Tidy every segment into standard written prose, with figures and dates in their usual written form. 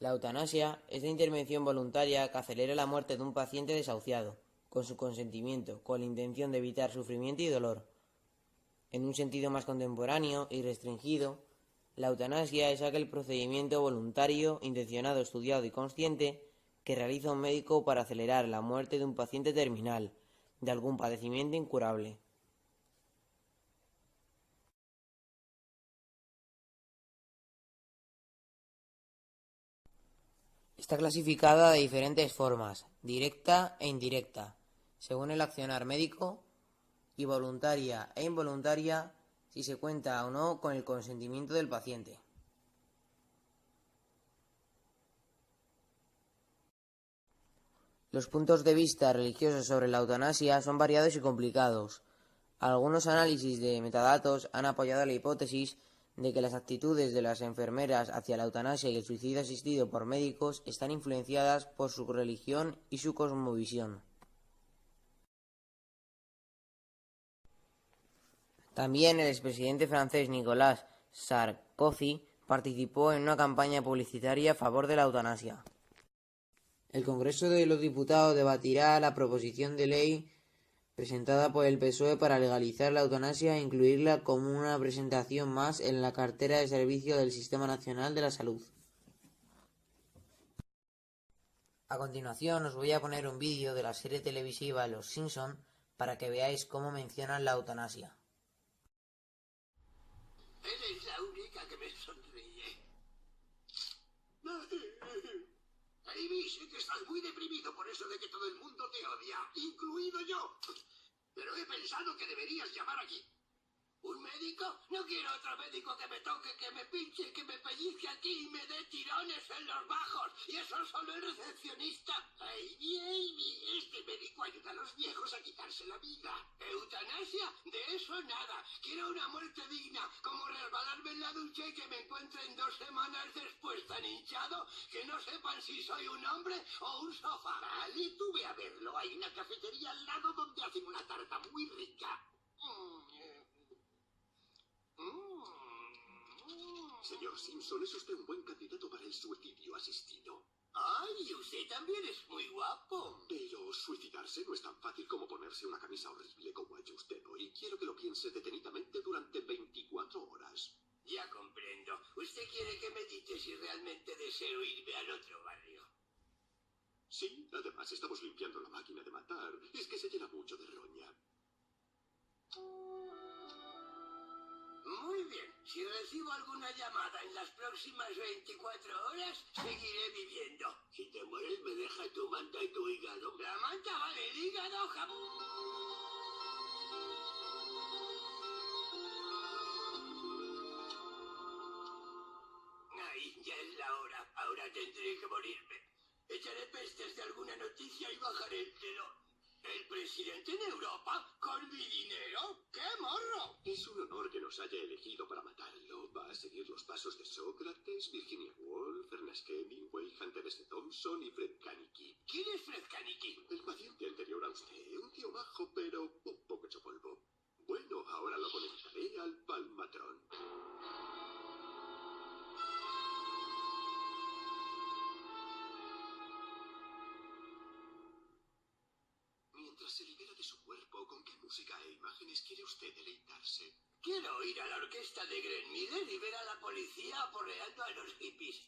La eutanasia es la intervención voluntaria que acelera la muerte de un paciente desahuciado, con su consentimiento, con la intención de evitar sufrimiento y dolor. En un sentido más contemporáneo y restringido, la eutanasia es aquel procedimiento voluntario, intencionado, estudiado y consciente que realiza un médico para acelerar la muerte de un paciente terminal, de algún padecimiento incurable. Está clasificada de diferentes formas, directa e indirecta, según el accionar médico, y voluntaria e involuntaria si se cuenta o no con el consentimiento del paciente. Los puntos de vista religiosos sobre la eutanasia son variados y complicados. Algunos análisis de metadatos han apoyado la hipótesis de que las actitudes de las enfermeras hacia la eutanasia y el suicidio asistido por médicos están influenciadas por su religión y su cosmovisión. También el expresidente francés Nicolas Sarkozy participó en una campaña publicitaria a favor de la eutanasia. El Congreso de los Diputados debatirá la proposición de ley presentada por el PSOE para legalizar la eutanasia e incluirla como una presentación más en la cartera de servicios del Sistema Nacional de la Salud. A continuación os voy a poner un vídeo de la serie televisiva Los Simpson para que veáis cómo mencionan la eutanasia. Eres la única que me sonríe. Amy, sé que estás muy deprimido por eso de que todo el mundo te odia, incluido yo. Pero he pensado que deberías llamar aquí. ¿Un médico? No quiero otro médico que me toque, que me pinche, que me pellizque aquí y me dé tirones en los bajos. Y eso solo el recepcionista. Amy, este médico ayuda a los viejos a quitarse la vida. ¿Eutanasia? De eso nada. Quiero una muerte digna, como resbalarme en la ducha y que me encuentren 2 semanas después tan hinchado que no sepan si soy un hombre o un sofá. Vale, tú ve a verlo. Hay una cafetería al lado donde hacen una tarta muy rica. Señor Simpson, es usted un buen candidato para el suicidio asistido. ¡Ay, usted también es muy guapo! Pero suicidarse no es tan fácil como ponerse una camisa horrible como ha hecho usted hoy. Quiero que lo piense detenidamente durante 24 horas. Ya comprendo. Usted quiere que medite si realmente deseo irme al otro barrio. Sí, además estamos limpiando la máquina de matar. Es que se llena mucho de roña. Muy bien. Si recibo alguna llamada en las próximas 24 horas, seguiré viviendo. Si te mueres, me deja tu manta y tu hígado. La manta vale, el hígado jamón. Ay, ya es la hora. Ahora tendré que morirme. Echaré pestes de alguna noticia y bajaré el telón. ¿El presidente de Europa? ¿Con mi dinero? ¡Qué morro! Es un honor que nos haya elegido para matarlo. Va a seguir los pasos de Sócrates, Virginia Woolf, Ernest Hemingway, Hunter S. Thompson y Fred Kanicki. ¿Quién es Fred Kanicki? El paciente anterior a usted. Un tío majo, pero un poco hecho polvo. Bueno, ahora lo conectaré al palmatrón. Mientras se libera de su cuerpo, ¿con qué música e imágenes quiere usted deleitarse? Quiero ir a la orquesta de Glenn Miller y ver a la policía aporreando a los hippies.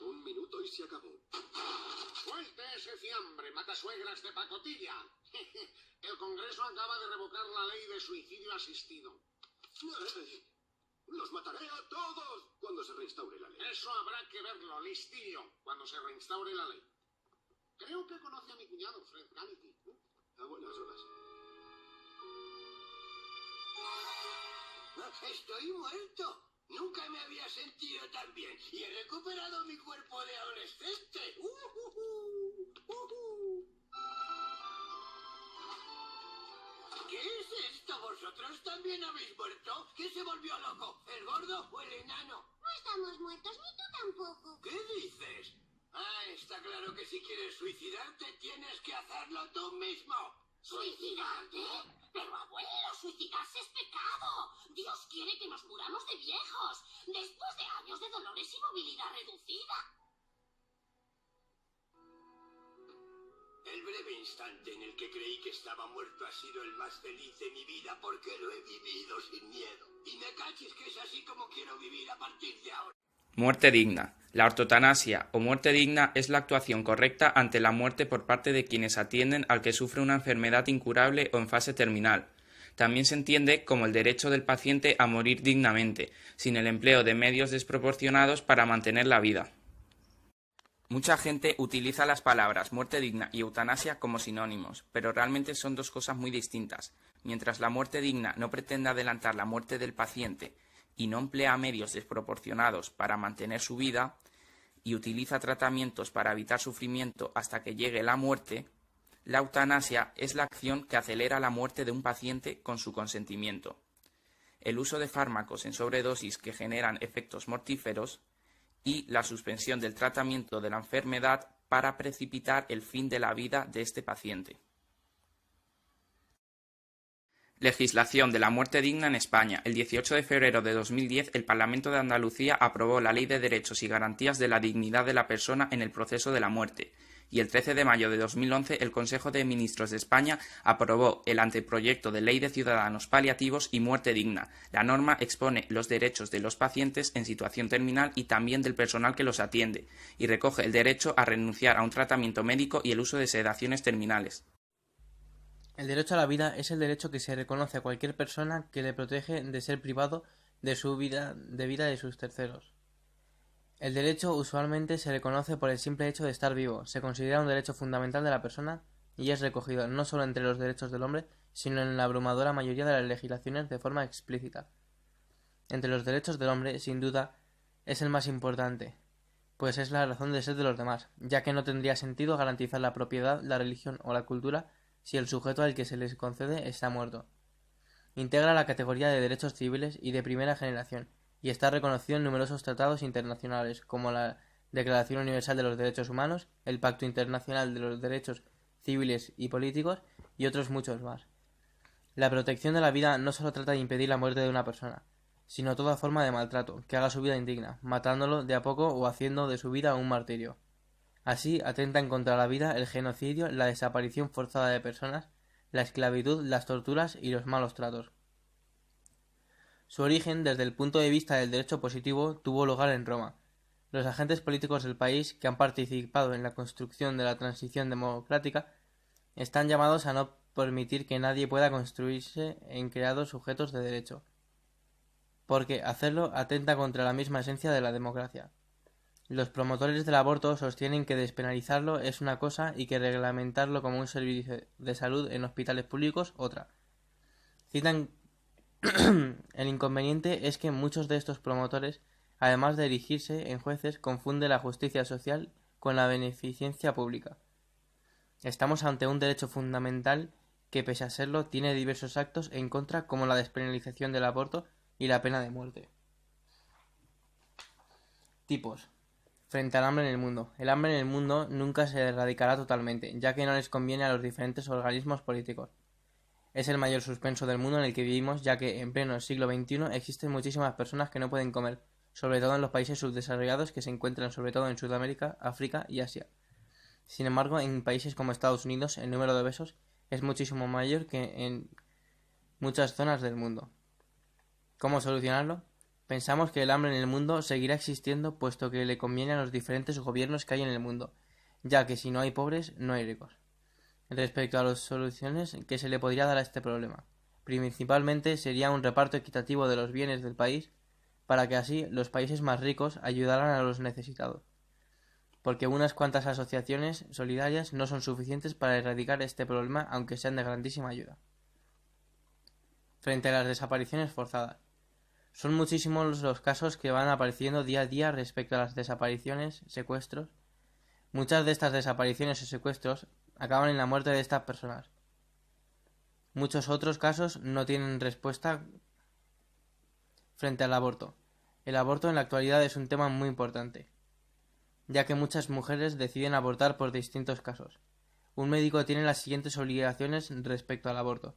Un minuto y se acabó. ¡Suelte ese fiambre, matasuegras de pacotilla! El Congreso acaba de revocar la ley de suicidio asistido. ¡Los mataré a todos cuando se reinstaure la ley! Eso habrá que verlo, listillo, cuando se reinstaure la ley. Creo que conoce a mi cuñado, Fred Kanicki. A buenas horas. Estoy muerto. Nunca me había sentido tan bien. Y he recuperado mi cuerpo de adolescente. ¿Qué es esto? ¿Vosotros también habéis muerto? ¿Quién se volvió loco? ¿El gordo o el enano? No estamos muertos, ni tú tampoco. ¿Qué dices? Ah, está claro que si quieres suicidarte tienes que hacerlo tú mismo. ¿Suicidarte? Pero abuelo, suicidarse es pecado. Dios quiere que nos muramos de viejos, después de años de dolores y movilidad reducida. El breve instante en el que creí que estaba muerto ha sido el más feliz de mi vida porque lo he vivido sin miedo. Y me cachis que es así como quiero vivir a partir de ahora. Muerte digna. La ortotanasia o muerte digna es la actuación correcta ante la muerte por parte de quienes atienden al que sufre una enfermedad incurable o en fase terminal. También se entiende como el derecho del paciente a morir dignamente, sin el empleo de medios desproporcionados para mantener la vida. Mucha gente utiliza las palabras muerte digna y eutanasia como sinónimos, pero realmente son dos cosas muy distintas. Mientras la muerte digna no pretende adelantar la muerte del paciente y no emplea medios desproporcionados para mantener su vida y utiliza tratamientos para evitar sufrimiento hasta que llegue la muerte, la eutanasia es la acción que acelera la muerte de un paciente con su consentimiento. El uso de fármacos en sobredosis que generan efectos mortíferos y la suspensión del tratamiento de la enfermedad para precipitar el fin de la vida de este paciente. Legislación de la muerte digna en España. El 18 de febrero de 2010, el Parlamento de Andalucía aprobó la Ley de Derechos y Garantías de la Dignidad de la Persona en el Proceso de la Muerte, y el 13 de mayo de 2011 el Consejo de Ministros de España aprobó el anteproyecto de Ley de Ciudadanos Paliativos y Muerte Digna. La norma expone los derechos de los pacientes en situación terminal y también del personal que los atiende, y recoge el derecho a renunciar a un tratamiento médico y el uso de sedaciones terminales. El derecho a la vida es el derecho que se reconoce a cualquier persona que le protege de ser privado de su vida de sus terceros. El derecho usualmente se reconoce por el simple hecho de estar vivo, se considera un derecho fundamental de la persona y es recogido no solo entre los derechos del hombre, sino en la abrumadora mayoría de las legislaciones de forma explícita. Entre los derechos del hombre, sin duda, es el más importante, pues es la razón de ser de los demás, ya que no tendría sentido garantizar la propiedad, la religión o la cultura si el sujeto al que se les concede está muerto. Integra la categoría de derechos civiles y de primera generación, y está reconocido en numerosos tratados internacionales, como la Declaración Universal de los Derechos Humanos, el Pacto Internacional de los Derechos Civiles y Políticos, y otros muchos más. La protección de la vida no solo trata de impedir la muerte de una persona, sino toda forma de maltrato, que haga su vida indigna, matándolo de a poco o haciendo de su vida un martirio. Así atentan contra la vida el genocidio, la desaparición forzada de personas, la esclavitud, las torturas y los malos tratos. Su origen, desde el punto de vista del derecho positivo, tuvo lugar en Roma. Los agentes políticos del país que han participado en la construcción de la transición democrática están llamados a no permitir que nadie pueda construirse en creados sujetos de derecho, porque hacerlo atenta contra la misma esencia de la democracia. Los promotores del aborto sostienen que despenalizarlo es una cosa y que reglamentarlo como un servicio de salud en hospitales públicos otra. Citan el inconveniente es que muchos de estos promotores, además de erigirse en jueces, confunden la justicia social con la beneficencia pública. Estamos ante un derecho fundamental que, pese a serlo, tiene diversos actos en contra, como la despenalización del aborto y la pena de muerte. Tipos. Frente al hambre en el mundo. El hambre en el mundo nunca se erradicará totalmente, ya que no les conviene a los diferentes organismos políticos. Es el mayor suspenso del mundo en el que vivimos, ya que en pleno siglo XXI existen muchísimas personas que no pueden comer, sobre todo en los países subdesarrollados que se encuentran sobre todo en Sudamérica, África y Asia. Sin embargo, en países como Estados Unidos el número de obesos es muchísimo mayor que en muchas zonas del mundo. ¿Cómo solucionarlo? Pensamos que el hambre en el mundo seguirá existiendo puesto que le conviene a los diferentes gobiernos que hay en el mundo, ya que si no hay pobres, no hay ricos. Respecto a las soluciones que se le podría dar a este problema, principalmente sería un reparto equitativo de los bienes del país, para que así los países más ricos ayudaran a los necesitados, porque unas cuantas asociaciones solidarias no son suficientes para erradicar este problema, aunque sean de grandísima ayuda. Frente a las desapariciones forzadas. Son muchísimos los casos que van apareciendo día a día respecto a las desapariciones, secuestros. Muchas de estas desapariciones o secuestros acaban en la muerte de estas personas. Muchos otros casos no tienen respuesta frente al aborto. El aborto en la actualidad es un tema muy importante, ya que muchas mujeres deciden abortar por distintos casos. Un médico tiene las siguientes obligaciones respecto al aborto.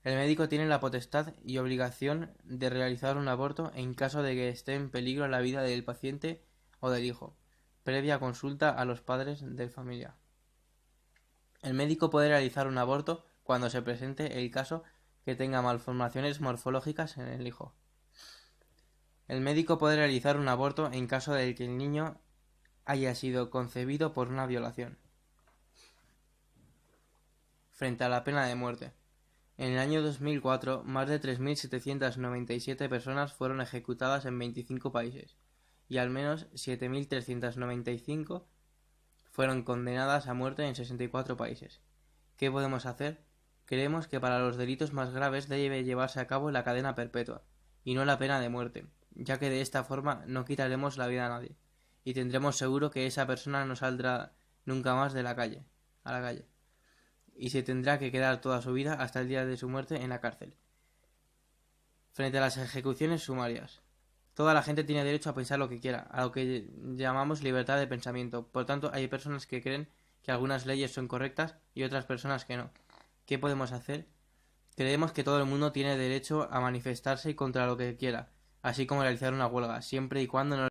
El médico tiene la potestad y obligación de realizar un aborto en caso de que esté en peligro la vida del paciente o del hijo, previa consulta a los padres de familia. El médico puede realizar un aborto cuando se presente el caso que tenga malformaciones morfológicas en el hijo. El médico puede realizar un aborto en caso de que el niño haya sido concebido por una violación. Frente a la pena de muerte. En el año 2004, más de 3.797 personas fueron ejecutadas en 25 países y al menos 7.395 fueron condenadas a muerte en 64 países. ¿Qué podemos hacer? Creemos que para los delitos más graves debe llevarse a cabo la cadena perpetua y no la pena de muerte, ya que de esta forma no quitaremos la vida a nadie y tendremos seguro que esa persona no saldrá nunca más a la calle y se tendrá que quedar toda su vida hasta el día de su muerte en la cárcel. Frente a las ejecuciones sumarias. Toda la gente tiene derecho a pensar lo que quiera, a lo que llamamos libertad de pensamiento. Por tanto, hay personas que creen que algunas leyes son correctas y otras personas que no. ¿Qué podemos hacer? Creemos que todo el mundo tiene derecho a manifestarse contra lo que quiera, así como realizar una huelga, siempre y cuando no